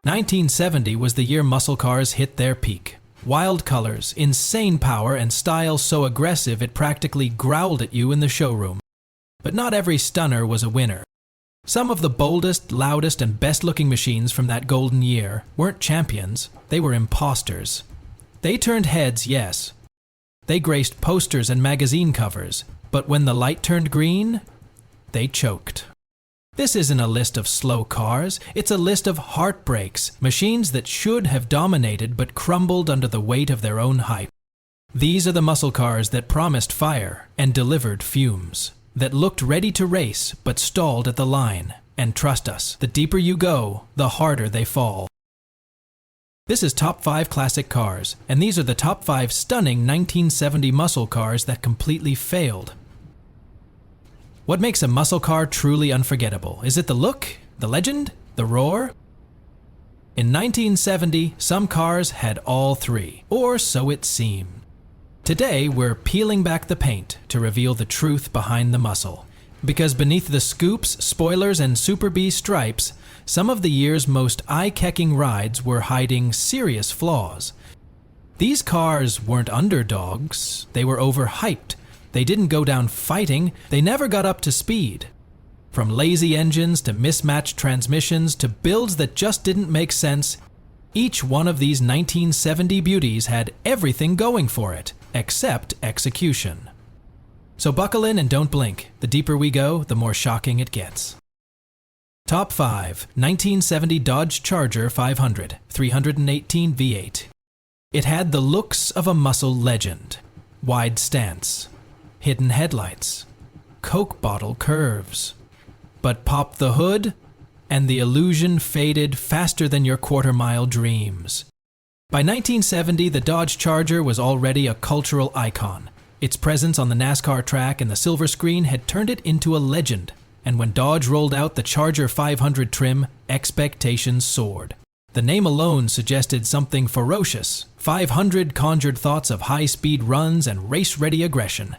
1970 was the year muscle cars hit their peak. Wild colors, insane power, and style so aggressive it practically growled at you in the showroom. But not every stunner was a winner. Some of the boldest, loudest, and best-looking machines from that golden year weren't champions, they were imposters. They turned heads, yes. They graced posters and magazine covers, but when the light turned green, they choked. This isn't a list of slow cars, it's a list of heartbreaks, machines that should have dominated but crumbled under the weight of their own hype. These are the muscle cars that promised fire and delivered fumes, that looked ready to race but stalled at the line. And trust us, the deeper you go, the harder they fall. This is Top 5 Classic Cars, and these are the top 5 stunning 1970 muscle cars that completely failed. What makes a muscle car truly unforgettable? Is it the look, the legend, the roar? In 1970, some cars had all three, or so it seemed. Today, we're peeling back the paint to reveal the truth behind the muscle. Because beneath the scoops, spoilers, and Super B stripes, some of the year's most eye-catching rides were hiding serious flaws. These cars weren't underdogs, they were overhyped. They didn't go down fighting, they never got up to speed. From lazy engines to mismatched transmissions to builds that just didn't make sense, each one of these 1970 beauties had everything going for it, except execution. So buckle in and don't blink. The deeper we go, the more shocking it gets. Top 5. 1970 Dodge Charger 500, 318 V8. It had the looks of a muscle legend. Wide stance, hidden headlights, Coke bottle curves. But pop the hood, and the illusion faded faster than your quarter-mile dreams. By 1970, the Dodge Charger was already a cultural icon. Its presence on the NASCAR track and the silver screen had turned it into a legend. And when Dodge rolled out the Charger 500 trim, expectations soared. The name alone suggested something ferocious. 500 conjured thoughts of high-speed runs and race-ready aggression.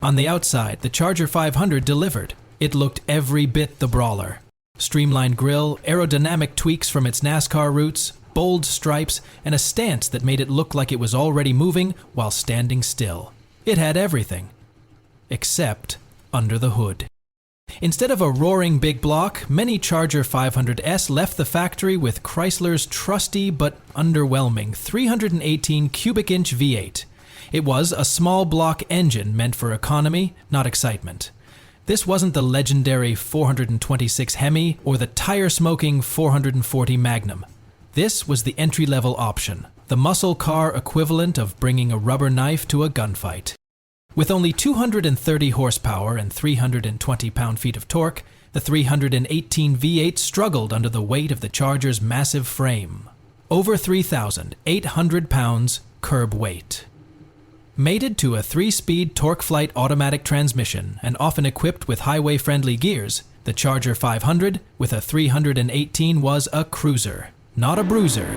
On the outside, the Charger 500 delivered. It looked every bit the brawler. Streamlined grille, aerodynamic tweaks from its NASCAR roots, bold stripes, and a stance that made it look like it was already moving while standing still. It had everything. Except under the hood. Instead of a roaring big block, many Charger 500S left the factory with Chrysler's trusty but underwhelming 318 cubic inch V8. It was a small block engine meant for economy, not excitement. This wasn't the legendary 426 Hemi or the tire-smoking 440 Magnum. This was the entry-level option, the muscle car equivalent of bringing a rubber knife to a gunfight. With only 230 horsepower and 320 pound-feet of torque, the 318 V8 struggled under the weight of the Charger's massive frame. Over 3,800 pounds curb weight. Mated to a 3-speed TorqueFlite automatic transmission and often equipped with highway-friendly gears, the Charger 500 with a 318 was a cruiser, not a bruiser.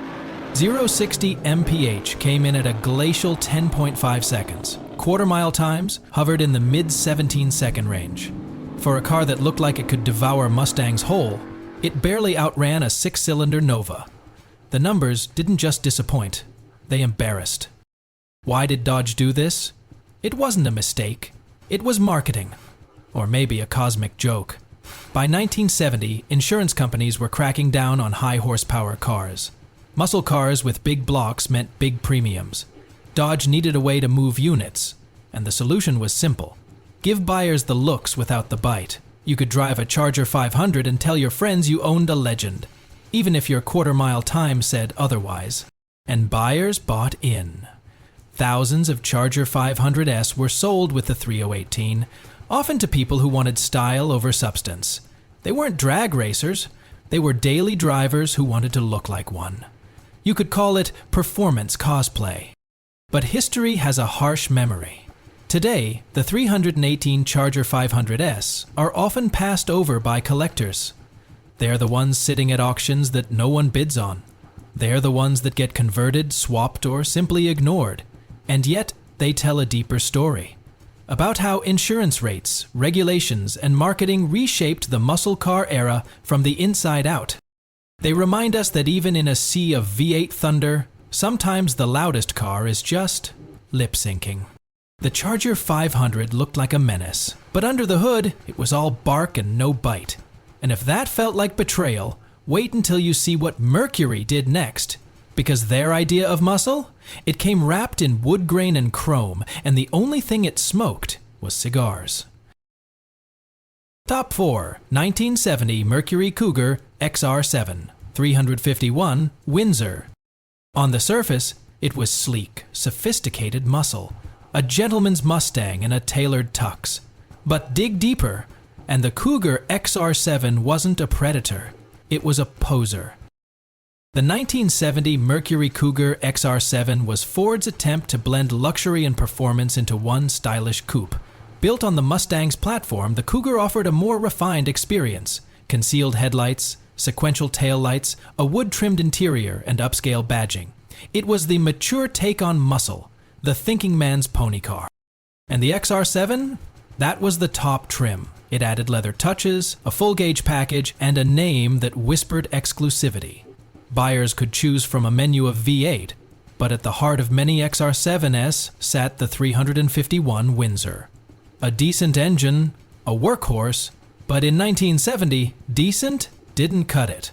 0-60 mph came in at a glacial 10.5 seconds. Quarter-mile times hovered in the mid-17-second range. For a car that looked like it could devour Mustangs whole, it barely outran a 6-cylinder Nova. The numbers didn't just disappoint, they embarrassed. Why did Dodge do this? It wasn't a mistake. It was marketing. Or maybe a cosmic joke. By 1970, insurance companies were cracking down on high-horsepower cars. Muscle cars with big blocks meant big premiums. Dodge needed a way to move units, and the solution was simple. Give buyers the looks without the bite. You could drive a Charger 500 and tell your friends you owned a legend, even if your quarter-mile time said otherwise. And buyers bought in. Thousands of Charger 500S were sold with the 3018, often to people who wanted style over substance. They weren't drag racers, they were daily drivers who wanted to look like one. You could call it performance cosplay. But history has a harsh memory. Today, the 318 Charger 500S are often passed over by collectors. They are the ones sitting at auctions that no one bids on. They are the ones that get converted, swapped, or simply ignored. And yet, they tell a deeper story. about how insurance rates, regulations, and marketing reshaped the muscle car era from the inside out. They remind us that even in a sea of V8 thunder, sometimes the loudest car is just lip-syncing. The Charger 500 looked like a menace, but under the hood, it was all bark and no bite. And if that felt like betrayal, wait until you see what Mercury did next. Because their idea of muscle? It came wrapped in wood grain and chrome, and the only thing it smoked was cigars. Top 4. 1970 Mercury Cougar XR7, 351 Windsor. On the surface, it was sleek, sophisticated muscle, a gentleman's Mustang in a tailored tux. But dig deeper, and the Cougar XR7 wasn't a predator, it was a poser. The 1970 Mercury Cougar XR7 was Ford's attempt to blend luxury and performance into one stylish coupe. Built on the Mustang's platform, the Cougar offered a more refined experience. Concealed headlights, sequential taillights, a wood-trimmed interior, and upscale badging. It was the mature take on muscle, the thinking man's pony car. And the XR7? That was the top trim. It added leather touches, a full-gauge package, and a name that whispered exclusivity. Buyers could choose from a menu of V8, but at the heart of many XR7s sat the 351 Windsor. A decent engine, a workhorse, but in 1970, decent didn't cut it.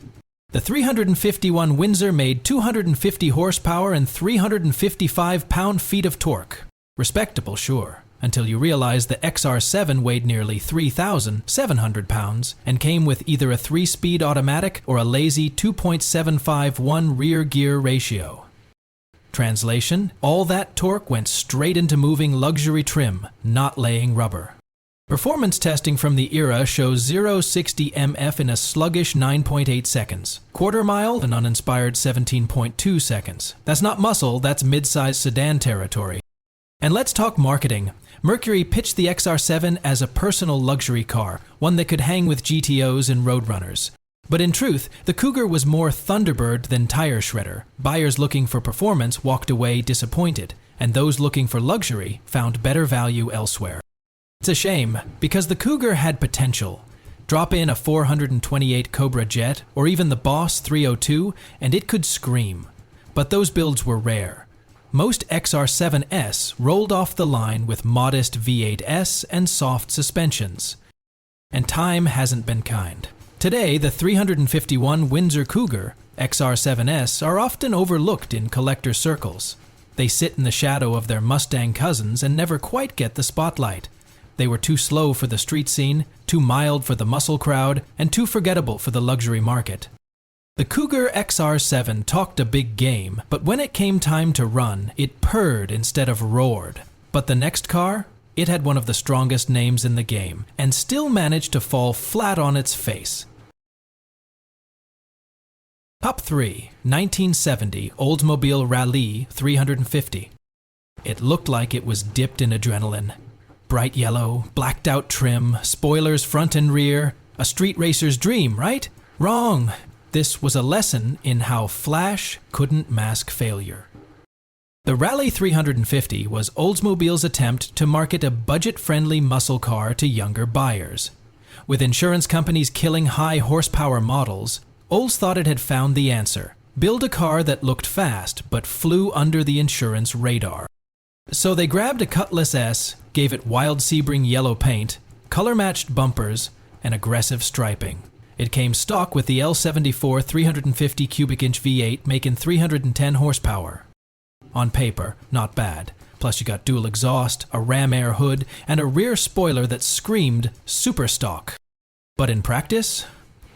The 351 Windsor made 250 horsepower and 355 pound-feet of torque. Respectable, sure, until you realize the XR7 weighed nearly 3,700 pounds and came with either a 3-speed automatic or a lazy 2.751 rear gear ratio. Translation: all that torque went straight into moving luxury trim, not laying rubber. Performance testing from the era shows 0-60 mf in a sluggish 9.8 seconds. Quarter mile, an uninspired 17.2 seconds. That's not muscle, that's mid-sized sedan territory. And let's talk marketing. Mercury pitched the XR7 as a personal luxury car, one that could hang with GTOs and Roadrunners. But in truth, the Cougar was more Thunderbird than tire shredder. Buyers looking for performance walked away disappointed, and those looking for luxury found better value elsewhere. It's a shame, because the Cougar had potential. Drop in a 428 Cobra Jet, or even the Boss 302, and it could scream. But those builds were rare. Most XR7s rolled off the line with modest V8s and soft suspensions. And time hasn't been kind. Today, the 351 Windsor Cougar XR7s are often overlooked in collector circles. They sit in the shadow of their Mustang cousins and never quite get the spotlight. They were too slow for the street scene, too mild for the muscle crowd, and too forgettable for the luxury market. The Cougar XR7 talked a big game, but when it came time to run, it purred instead of roared. But the next car? It had one of the strongest names in the game, and still managed to fall flat on its face. Top 3. 1970 Oldsmobile Rallye 350. It looked like it was dipped in adrenaline. Bright yellow, blacked out trim, spoilers front and rear. A street racer's dream, right? Wrong. This was a lesson in how flash couldn't mask failure. The Rallye 350 was Oldsmobile's attempt to market a budget-friendly muscle car to younger buyers. With insurance companies killing high horsepower models, Olds thought it had found the answer. Build a car that looked fast but flew under the insurance radar. So they grabbed a Cutlass S, gave it wild Sebring yellow paint, color-matched bumpers, and aggressive striping. It came stock with the L74 350 cubic inch V8 making 310 horsepower. On paper, not bad. Plus you got dual exhaust, a ram air hood, and a rear spoiler that screamed super stock. But in practice,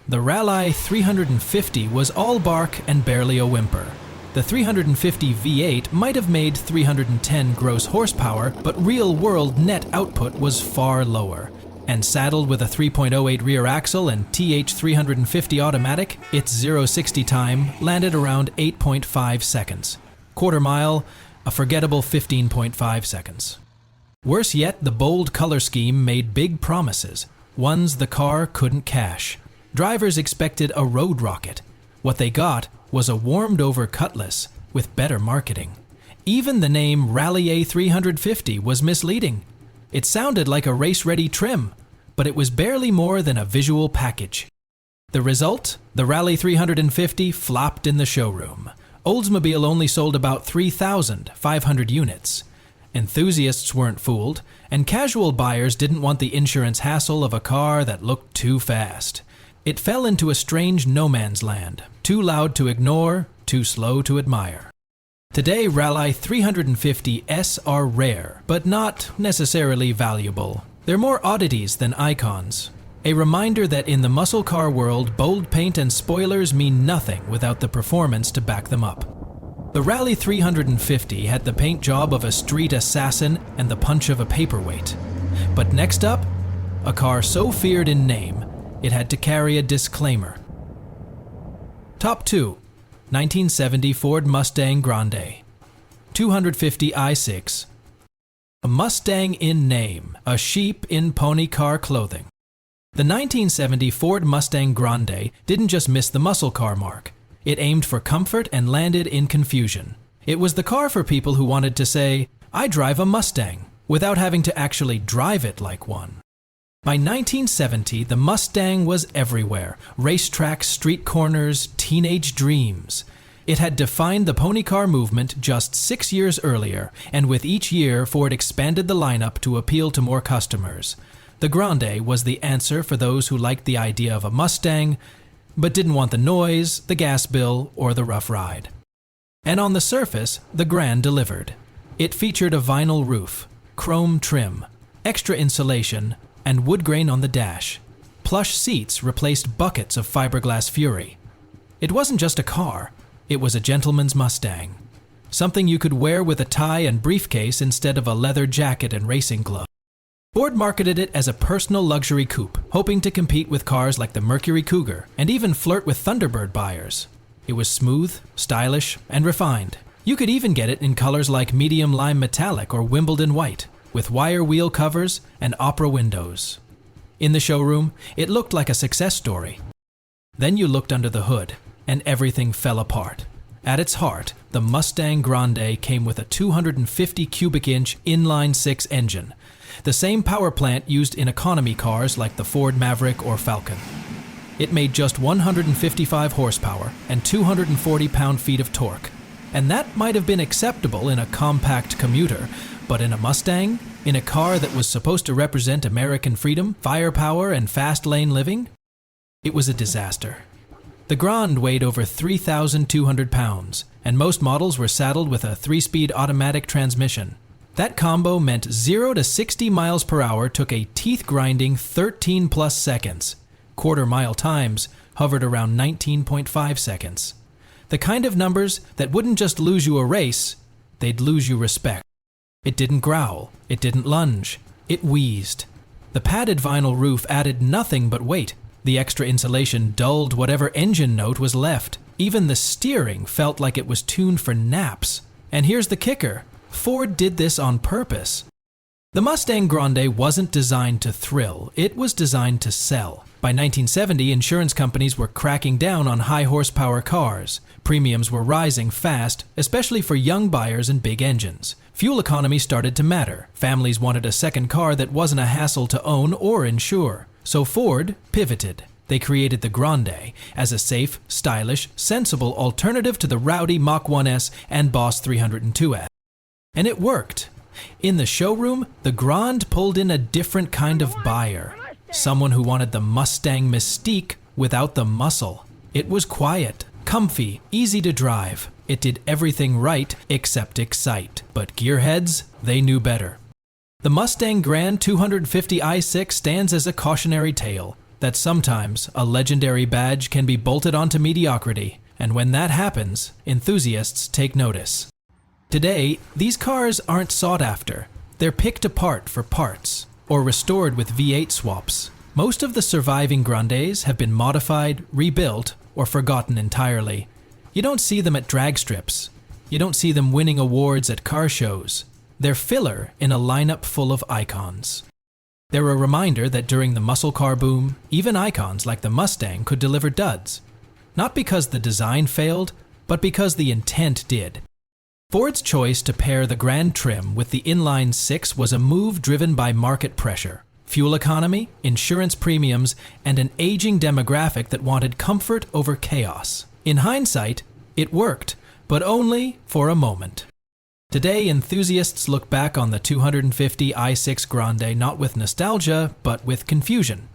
the Rallye 350 was all bark and barely a whimper. The 350 V8 might have made 310 gross horsepower, but real-world net output was far lower. And saddled with a 3.08 rear axle and TH350 automatic, its 0-60 time landed around 8.5 seconds. Quarter mile, a forgettable 15.5 seconds. Worse yet, the bold color scheme made big promises, ones the car couldn't cash. Drivers expected a road rocket. What they got was a warmed-over Cutlass with better marketing. Even the name Rallye 350 was misleading. It sounded like a race-ready trim, but it was barely more than a visual package. The result? The Rallye 350 flopped in the showroom. Oldsmobile only sold about 3,500 units. Enthusiasts weren't fooled, and casual buyers didn't want the insurance hassle of a car that looked too fast. It fell into a strange no-man's land, too loud to ignore, too slow to admire. Today, Rallye 350s are rare, but not necessarily valuable. They're more oddities than icons. A reminder that in the muscle car world, bold paint and spoilers mean nothing without the performance to back them up. The Rallye 350 had the paint job of a street assassin and the punch of a paperweight. But next up, a car so feared in name, it had to carry a disclaimer. Top 2. 1970 Ford Mustang Grande. 250i6. A Mustang in name, a sheep in pony car clothing. The 1970 Ford Mustang Grande didn't just miss the muscle car mark. It aimed for comfort and landed in confusion. It was the car for people who wanted to say, "I drive a Mustang," without having to actually drive it like one. By 1970, the Mustang was everywhere. Racetracks, street corners, teenage dreams. It had defined the pony car movement just 6 years earlier, and with each year, Ford expanded the lineup to appeal to more customers. The Grande was the answer for those who liked the idea of a Mustang, but didn't want the noise, the gas bill, or the rough ride. And on the surface, the Grande delivered. It featured a vinyl roof, chrome trim, extra insulation, and wood grain on the dash. Plush seats replaced buckets of fiberglass fury. It wasn't just a car, it was a gentleman's Mustang. Something you could wear with a tie and briefcase instead of a leather jacket and racing glove. Ford marketed it as a personal luxury coupe, hoping to compete with cars like the Mercury Cougar and even flirt with Thunderbird buyers. It was smooth, stylish, and refined. You could even get it in colors like medium lime metallic or Wimbledon white, with wire wheel covers and opera windows. In the showroom, it looked like a success story. Then you looked under the hood, and everything fell apart. At its heart, the Mustang Grande came with a 250 cubic inch inline-6 engine, the same power plant used in economy cars like the Ford Maverick or Falcon. It made just 155 horsepower and 240 pound-feet of torque, and that might have been acceptable in a compact commuter, but in a Mustang, in a car that was supposed to represent American freedom, firepower, and fast-lane living, it was a disaster. The Grande weighed over 3,200 pounds, and most models were saddled with a 3-speed automatic transmission. That combo meant 0 to 60 miles per hour took a teeth-grinding 13-plus seconds. Quarter-mile times hovered around 19.5 seconds. The kind of numbers that wouldn't just lose you a race, they'd lose you respect. It didn't growl, it didn't lunge, it wheezed. The padded vinyl roof added nothing but weight. The extra insulation dulled whatever engine note was left. Even the steering felt like it was tuned for naps. And here's the kicker. Ford did this on purpose. The Mustang Grande wasn't designed to thrill, it was designed to sell. By 1970, insurance companies were cracking down on high-horsepower cars. Premiums were rising fast, especially for young buyers and big engines. Fuel economy started to matter. Families wanted a second car that wasn't a hassle to own or insure. So Ford pivoted. They created the Grande as a safe, stylish, sensible alternative to the rowdy Mach 1S and Boss 302S. And it worked. In the showroom, the Grande pulled in a different kind of buyer. Someone who wanted the Mustang mystique without the muscle. It was quiet, comfy, easy to drive. It did everything right except excite. But gearheads, they knew better. The Mustang Grand 250i6 stands as a cautionary tale that sometimes a legendary badge can be bolted onto mediocrity, and when that happens, enthusiasts take notice. Today, these cars aren't sought after. They're picked apart for parts, or restored with V8 swaps. Most of the surviving Grandes have been modified, rebuilt, or forgotten entirely. You don't see them at drag strips. You don't see them winning awards at car shows. They're filler in a lineup full of icons. They're a reminder that during the muscle car boom, even icons like the Mustang could deliver duds. Not because the design failed, but because the intent did. Ford's choice to pair the Grande trim with the inline-six was a move driven by market pressure, fuel economy, insurance premiums, and an aging demographic that wanted comfort over chaos. In hindsight, it worked, but only for a moment. Today, enthusiasts look back on the 250 i6 Grande not with nostalgia, but with confusion.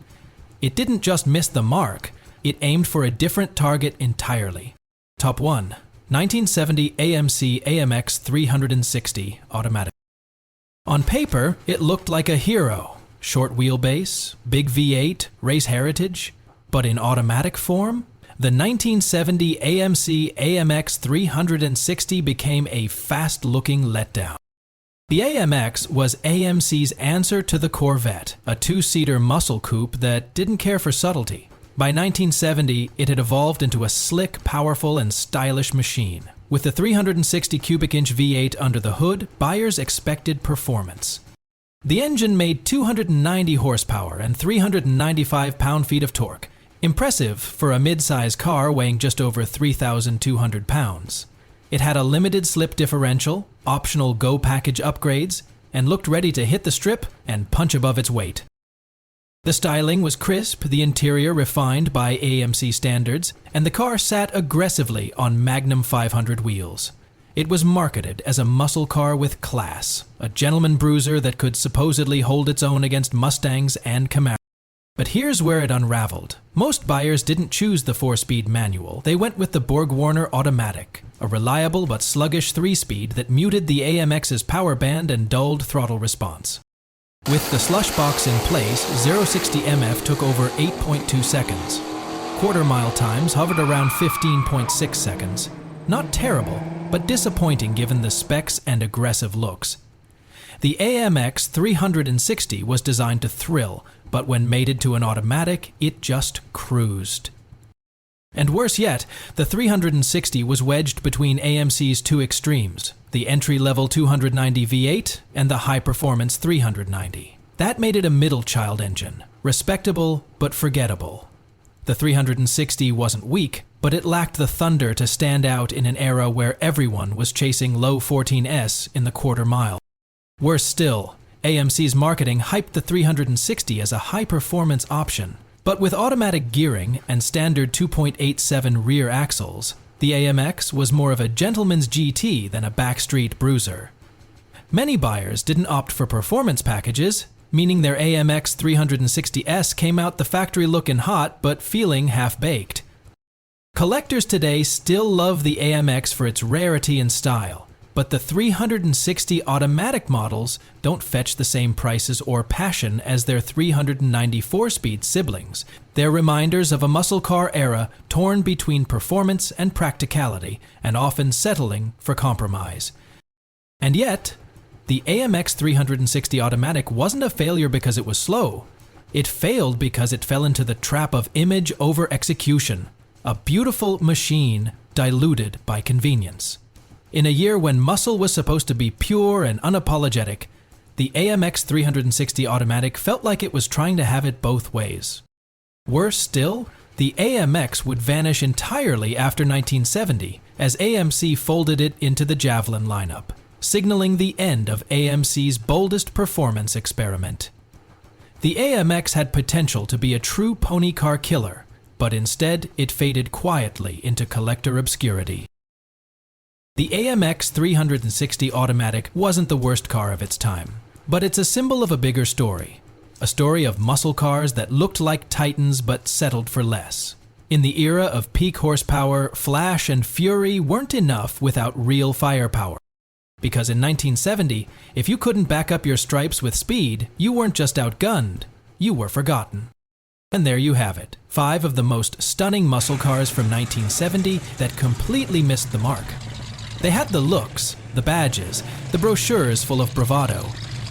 It didn't just miss the mark, it aimed for a different target entirely. Top 1. 1970 AMC AMX 360 automatic. On paper, it looked like a hero. Short wheelbase, big V8, race heritage. But in automatic form, the 1970 AMC AMX 360 became a fast-looking letdown. The AMX was AMC's answer to the Corvette, a two-seater muscle coupe that didn't care for subtlety. By 1970, it had evolved into a slick, powerful, and stylish machine. With the 360 cubic inch V8 under the hood, buyers expected performance. The engine made 290 horsepower and 395 pound-feet of torque. Impressive for a mid-size car weighing just over 3,200 pounds. It had a limited slip differential, optional Go package upgrades, and looked ready to hit the strip and punch above its weight. The styling was crisp, the interior refined by AMC standards, and the car sat aggressively on Magnum 500 wheels. It was marketed as a muscle car with class, a gentleman bruiser that could supposedly hold its own against Mustangs and Camaros. But here's where it unraveled. Most buyers didn't choose the 4-speed manual. They went with the BorgWarner automatic, a reliable but sluggish 3-speed that muted the AMX's power band and dulled throttle response. With the slush box in place, 0-60 MF took over 8.2 seconds. Quarter-mile times hovered around 15.6 seconds. Not terrible, but disappointing given the specs and aggressive looks. The AMX 360 was designed to thrill, but when mated to an automatic, it just cruised. And worse yet, the 360 was wedged between AMC's two extremes, the entry-level 290 V8 and the high-performance 390. That made it a middle-child engine, respectable but forgettable. The 360 wasn't weak, but it lacked the thunder to stand out in an era where everyone was chasing low 14S in the quarter mile. Worse still, AMC's marketing hyped the 360 as a high-performance option. But with automatic gearing and standard 2.87 rear axles, the AMX was more of a gentleman's GT than a backstreet bruiser. Many buyers didn't opt for performance packages, meaning their AMX 360S came out the factory looking hot but feeling half-baked. Collectors today still love the AMX for its rarity and style, but the 360 automatic models don't fetch the same prices or passion as their 394-speed siblings. They're reminders of a muscle car era torn between performance and practicality, and often settling for compromise. And yet, the AMX 360 automatic wasn't a failure because it was slow. It failed because it fell into the trap of image over execution, a beautiful machine diluted by convenience. In a year when muscle was supposed to be pure and unapologetic, the AMX 360 automatic felt like it was trying to have it both ways. Worse still, the AMX would vanish entirely after 1970 as AMC folded it into the Javelin lineup, signaling the end of AMC's boldest performance experiment. The AMX had potential to be a true pony car killer, but instead it faded quietly into collector obscurity. The AMX 360 automatic wasn't the worst car of its time, but it's a symbol of a bigger story. A story of muscle cars that looked like titans but settled for less. In the era of peak horsepower, flash and fury weren't enough without real firepower. Because in 1970, if you couldn't back up your stripes with speed, you weren't just outgunned, you were forgotten. And there you have it, 5 of the most stunning muscle cars from 1970 that completely missed the mark. They had the looks, the badges, the brochures full of bravado,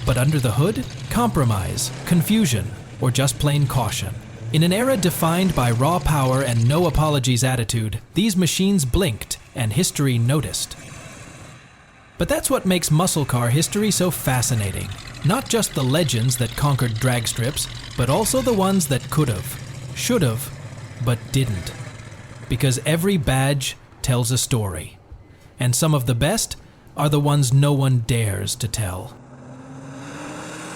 but under the hood, compromise, confusion, or just plain caution. In an era defined by raw power and no apologies attitude, these machines blinked and history noticed. But that's what makes muscle car history so fascinating. Not just the legends that conquered drag strips, but also the ones that could've, should've, but didn't. Because every badge tells a story. And some of the best are the ones no one dares to tell.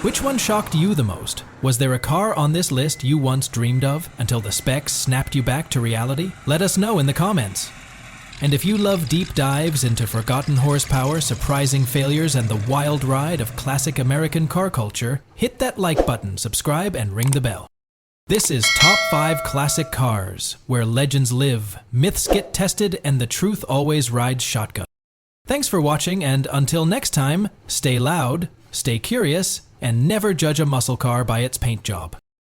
Which one shocked you the most? Was there a car on this list you once dreamed of until the specs snapped you back to reality? Let us know in the comments. And if you love deep dives into forgotten horsepower, surprising failures, and the wild ride of classic American car culture, hit that like button, subscribe, and ring the bell. This is Top 5 Classic Cars, where legends live, myths get tested, and the truth always rides shotgun. Thanks for watching, and until next time, stay loud, stay curious, and never judge a muscle car by its paint job.